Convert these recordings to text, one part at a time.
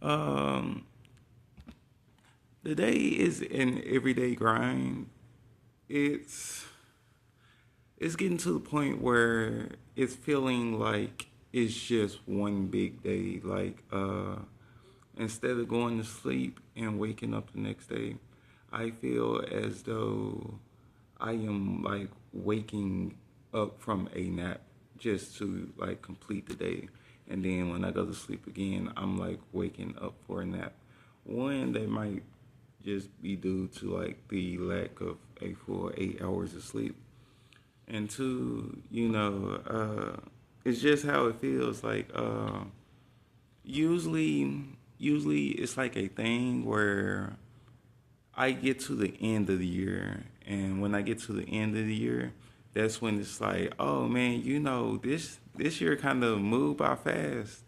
Um, the day is an everyday grind. It's it's getting to the point where it's feeling like it's just one big day. Instead of going to sleep and waking up the next day, I feel as though I am like waking up from a nap just to like complete the day. And then when I go to sleep again, I'm like waking up for a nap. One that might just be due to like the lack of a full 8 hours of sleep. And two, it's just how it feels. Usually, usually it's like a thing where I get to the end of the year, and when I get to the end of the year, that's when it's like, oh man, this year kind of moved by fast.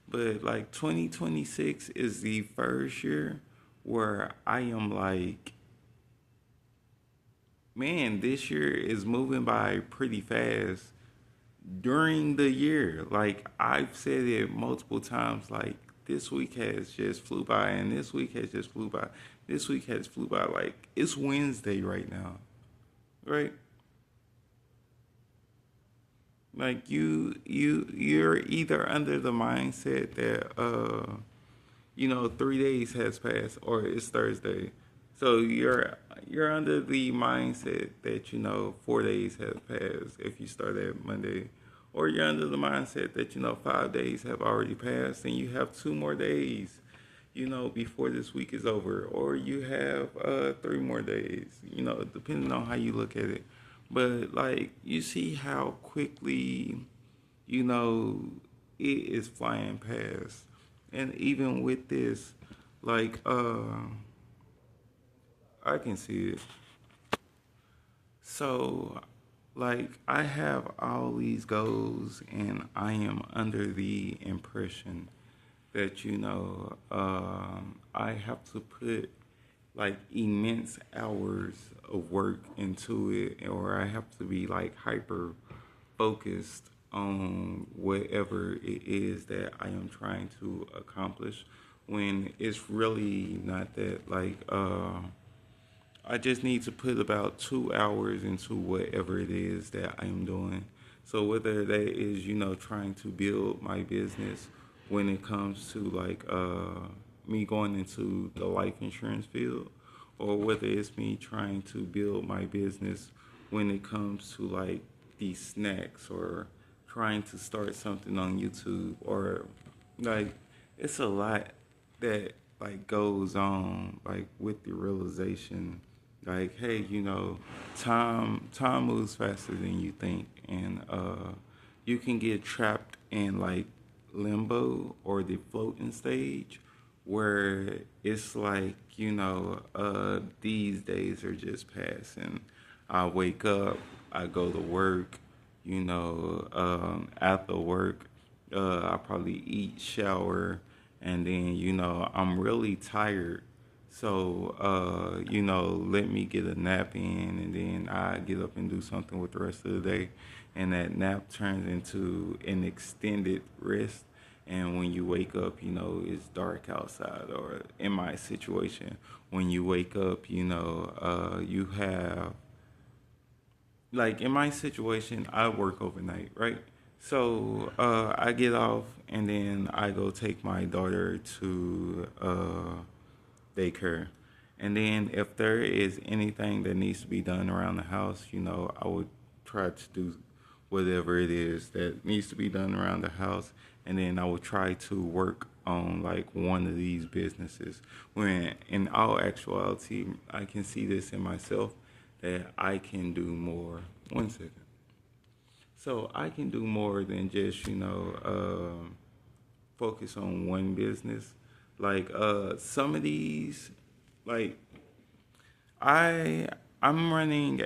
But like 2026 is the first year where I am like, man, this year is moving by pretty fast during the year. Like I've said it multiple times, like this week has just flew by and this week has just flew by. This week has flew by. Like it's Wednesday right now, right? Like you're either under the mindset that 3 days has passed or it's Thursday. So you're under the mindset that 4 days have passed if you start at Monday, or you're under the mindset that 5 days have already passed and you have 2 more days, before this week is over, or you have 3 more days, depending on how you look at it. But like you see how quickly you know it is flying past, and even with this, like I can see it. So like I have all these goals and I am under the impression that I have to put like immense hours of work into it, or I have to be like hyper focused on whatever it is that I am trying to accomplish, when it's really not that. I just need to put about 2 hours into whatever it is that I am doing. So whether that is, trying to build my business when it comes to me going into the life insurance field, or whether it's me trying to build my business when it comes to like these snacks, or trying to start something on YouTube, or like it's a lot that like goes on like with the realization, like, hey, time moves faster than you think, and you can get trapped in like limbo or the floating stage, where it's like these days are just passing. I wake up, I go to work, after work, I probably eat, shower, and then I'm really tired. So let me get a nap in, and then I get up and do something with the rest of the day, and that nap turns into an extended rest. And when you wake up, it's dark outside. Or in my situation, when you wake up, you have, like in my situation, I work overnight, right? So I get off and then I go take my daughter to daycare. And then if there is anything that needs to be done around the house, I would try to do whatever it is that needs to be done around the house. And then I would try to work on like one of these businesses. When in all actuality, I can see this in myself, that I can do more. One second. So I can do more than just, focus on one business. Like some of these, like I I'm running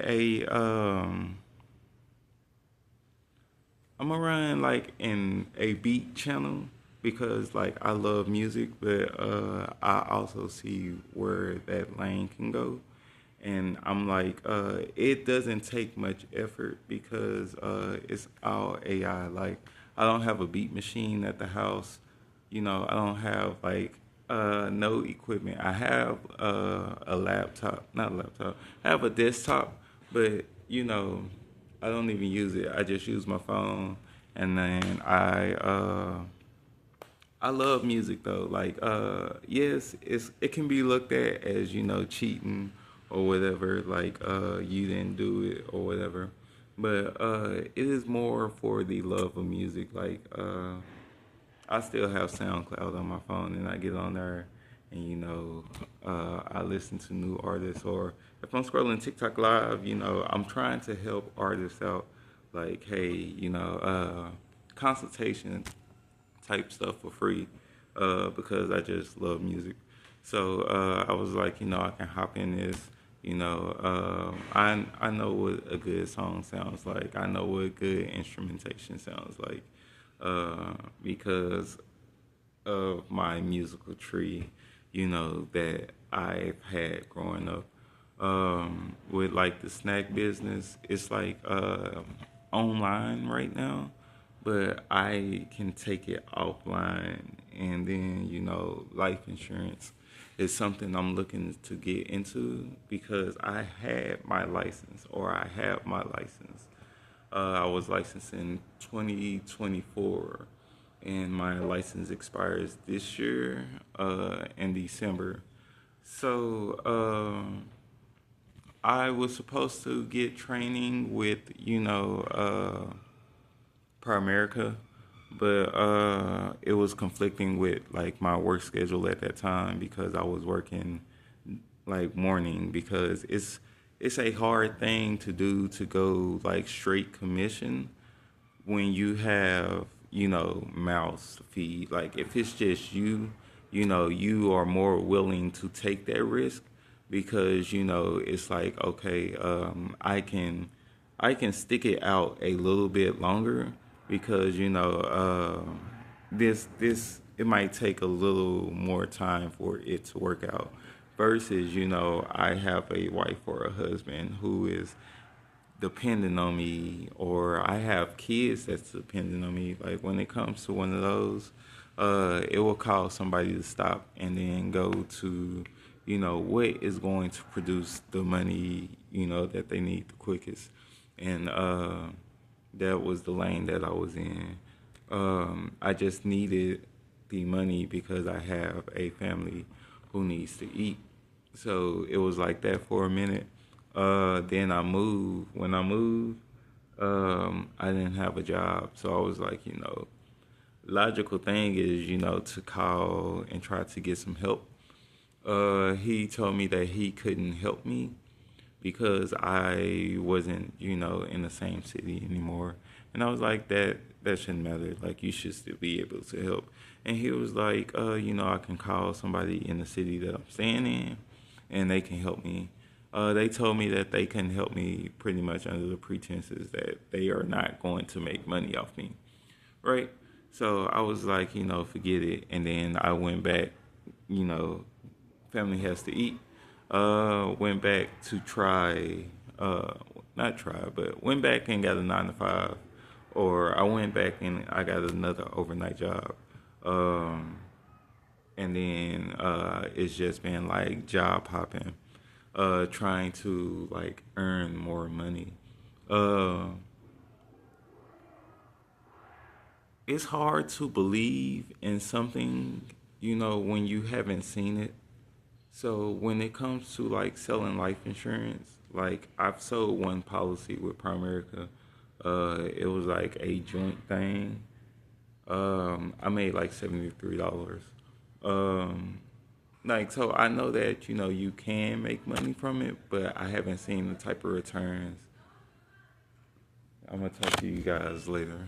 I'm gonna run like in a beat channel, because like I love music, but I also see where that lane can go. And I'm like, it doesn't take much effort, because it's all AI. Like I don't have a beat machine at the house. I don't have like No equipment. I have a laptop, not a laptop. I have a desktop, but you know, I don't even use it. I just use my phone, and then I love music though. Like, yes, it can be looked at as cheating or whatever. Like, you didn't do it or whatever. But it is more for the love of music. Like, I still have SoundCloud on my phone, and I get on there, and I listen to new artists. Or if I'm scrolling TikTok live, I'm trying to help artists out. Like, hey, consultation type stuff for free, because I just love music. So I was like, I can hop in this. I know what a good song sounds like. I know what good instrumentation sounds like, because of my musical tree, that I've had growing up. With like the snack business, it's like online right now, but I can take it offline. And then, life insurance is something I'm looking to get into because I had my license, or I have my license. I was licensed in 2024, and my license expires this year in December. So I was supposed to get training with, Primerica, but it was conflicting with like my work schedule at that time because I was working like morning, because it's a hard thing to do to go like straight commission when you have, mouths to feed. Like if it's just you, you are more willing to take that risk because it's like, okay, I can stick it out a little bit longer because this it might take a little more time for it to work out versus I have a wife or a husband who is depending on me, or I have kids that's depending on me. Like when it comes to one of those, it will cause somebody to stop and then go to, what is going to produce the money, that they need the quickest. And that was the lane that I was in. I just needed the money because I have a family who needs to eat. So it was like that for a minute. Then I moved. When I moved, I didn't have a job. So I was like, logical thing is, to call and try to get some help. He told me that he couldn't help me because I wasn't, in the same city anymore. And I was like, that shouldn't matter. Like, you should still be able to help. And he was like, I can call somebody in the city that I'm staying in, and they can help me. They told me that they couldn't help me pretty much under the pretenses that they are not going to make money off me, right? So I was like, forget it. And then I went back, you know, family has to eat. Went back to try, uh, not try, but went back and got a 9 to 5, or I went back and I got another overnight job. Um, and then it's just been like job hopping, trying to like earn more money. Uh, it's hard to believe in something, when you haven't seen it. So when it comes to like selling life insurance, like I've sold one policy with Primerica. It was like a joint thing. I made like $73. Um, like so, I know that you can make money from it, but I haven't seen the type of returns. I'm gonna talk to you guys later.